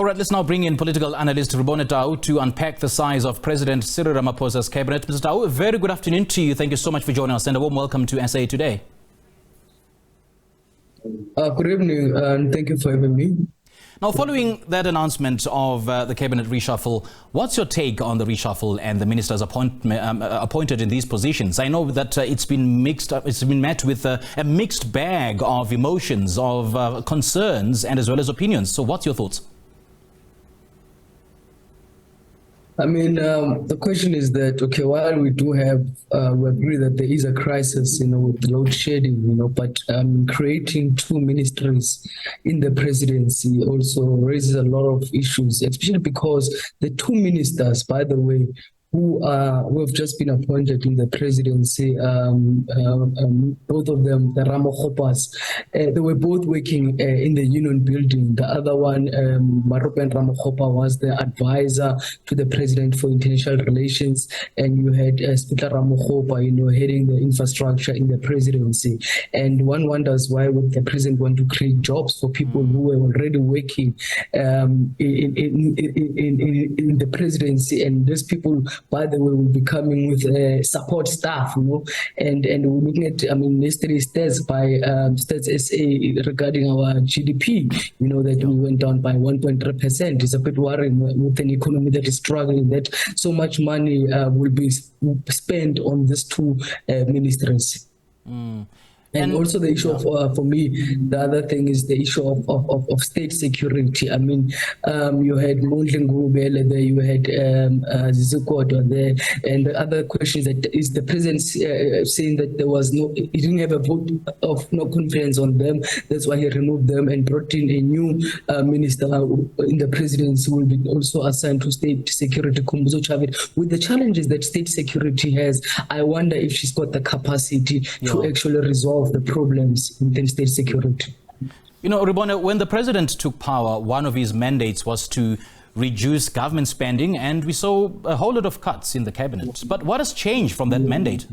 All right, let's now bring in political analyst Rebone Tau to unpack the size of President Cyril Ramaphosa's cabinet. Mr. Tau, a very good afternoon to you. Thank you so much for joining us and a warm welcome to SA Today. Good evening and thank you for having me. Now, following that announcement of the cabinet reshuffle, what's your take on the reshuffle and the ministers appointed in these positions? I know that it's been met with a mixed bag of emotions, of concerns and as well as opinions. So what's your thoughts? I mean, the question is that, okay, while we do have, we agree that there is a crisis, with load shedding, but creating two ministries in the presidency also raises a lot of issues, especially because the two ministers, by the way, who have just been appointed in the presidency, both of them, the Ramaphosa, they were both working in the union building. The other one, Rebone Tau, was the advisor to the president for international relations, and you had Cyril Ramaphosa, heading the infrastructure in the presidency. And one wonders why would the president want to create jobs for people who were already working in the presidency, and these people, by the way, will be coming with support staff, and we're looking at, yesterday's stats by Stats SA regarding our GDP, that we went down by 1.3%. It's a bit worrying with an economy that is struggling, that so much money will be spent on these two ministries. And also the issue of, for me, the other thing is the issue of state security. You had Mondli Ngubele there, you had Zizikodwa there, and the other question is that is the president saying that there was he didn't have a vote of no confidence on them, that's why he removed them and brought in a new minister in the presidency who will be also assigned to state security, Kumbuzo Chavit. With the challenges that state security has, I wonder if she's got the capacity to actually resolve the problems within state security. Rebone, when the president took power, one of his mandates was to reduce government spending, and we saw a whole lot of cuts in the cabinet. But what has changed from that mandate?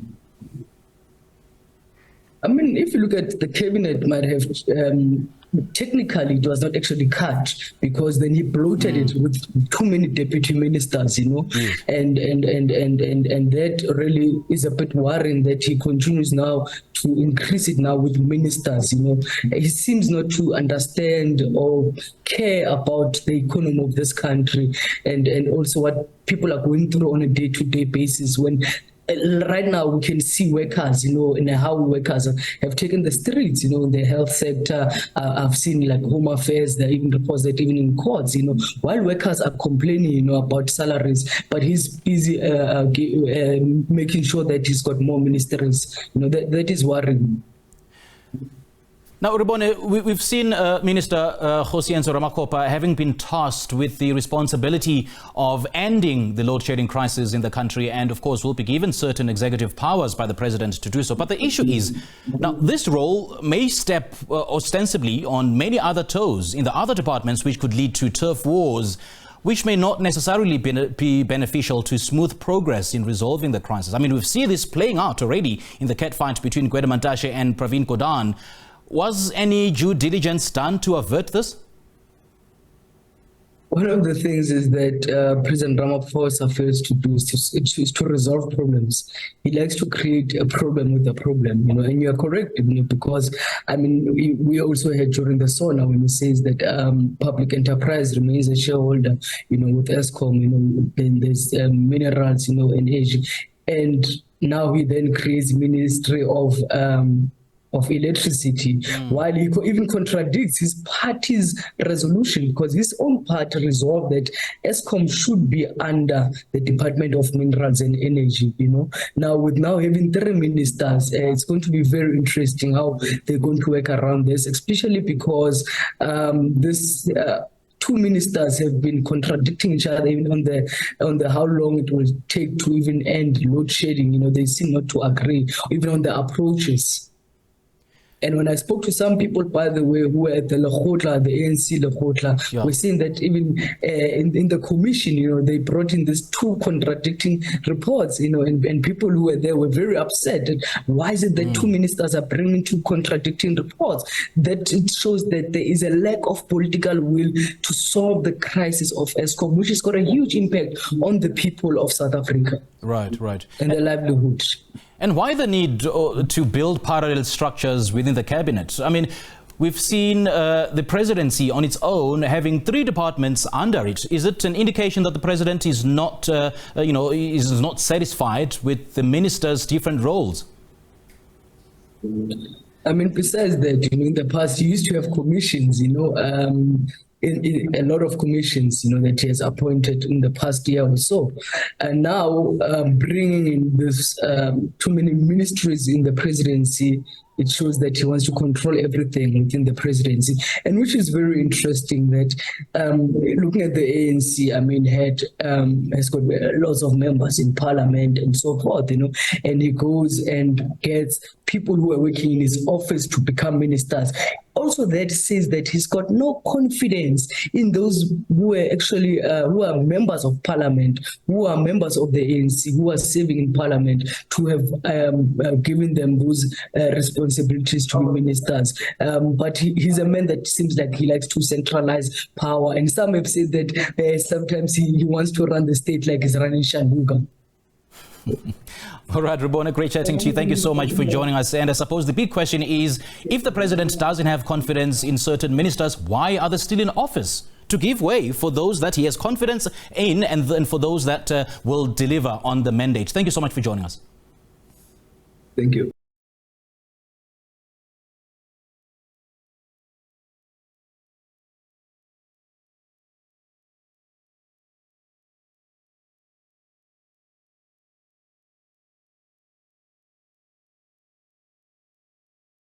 If you look at the cabinet, might have technically it was not actually cut, because then he bloated it with too many deputy ministers, and that really is a bit worrying that he continues now to increase it now with ministers. He seems not to understand or care about the economy of this country and also what people are going through on a day-to-day basis. When right now we can see workers, and how workers have taken the streets, in the health sector. I've seen like Home Affairs, they even reports that even in courts, while workers are complaining, about salaries, but he's busy making sure that he's got more ministries. That is worrying. Now, Rebone, we've seen Minister Ramaphosa having been tasked with the responsibility of ending the load shedding crisis in the country, and of course will be given certain executive powers by the president to do so. But the issue is, now this role may step ostensibly on many other toes in the other departments, which could lead to turf wars, which may not necessarily be beneficial to smooth progress in resolving the crisis. We've seen this playing out already in the catfight between Gwede Mantashe and Pravin Gordhan. Was any due diligence done to avert this? One of the things is that President Ramaphosa fails to do is to resolve problems. He likes to create a problem with a problem, and you are correct, because, we also had during the SONA when he says that public enterprise remains a shareholder, with ESCOM, then there's minerals, energy, and now he then creates Ministry of electricity, while he even contradicts his party's resolution, because his own party resolved that ESCOM should be under the Department of Minerals and Energy. Now with having three ministers, it's going to be very interesting how they're going to work around this, especially because two ministers have been contradicting each other even on the how long it will take to even end load shedding. They seem not to agree even on the approaches. And when I spoke to some people, by the way, who were at the Lekgotla, the ANC Lekgotla, Yeah. we're seeing that even in the commission, they brought in these two contradicting reports, and people who were there were very upset. Why is it that two ministers are bringing two contradicting reports? That it shows that there is a lack of political will to solve the crisis of Eskom, which has got a huge impact on the people of South Africa. Right. And their livelihood. And why the need to build parallel structures within the cabinet? I mean, we've seen the presidency on its own having 3 departments under it. Is it an indication that the president is not, is not satisfied with the ministers' different roles? I mean, besides that, in the past, you used to have commissions, in a lot of commissions, that he has appointed in the past year or so. And now bringing in this too many ministries in the presidency, it shows that he wants to control everything within the presidency, and which is very interesting that looking at the ANC, I mean, has got lots of members in parliament and so forth, and he goes and gets people who are working in his office to become ministers. Also, that says that he's got no confidence in those who are actually who are members of parliament, who are members of the ANC, who are serving in parliament, to have given them those responsibilities to be ministers. But he's a man that seems like he likes to centralize power, and some have said that sometimes he wants to run the state like he's running Shanduga. All right, Rebone, great chatting to you. Thank you so much for joining us. And I suppose the big question is, if the president doesn't have confidence in certain ministers, why are they still in office? To give way for those that he has confidence in, and then for those that will deliver on the mandate. Thank you so much for joining us. Thank you.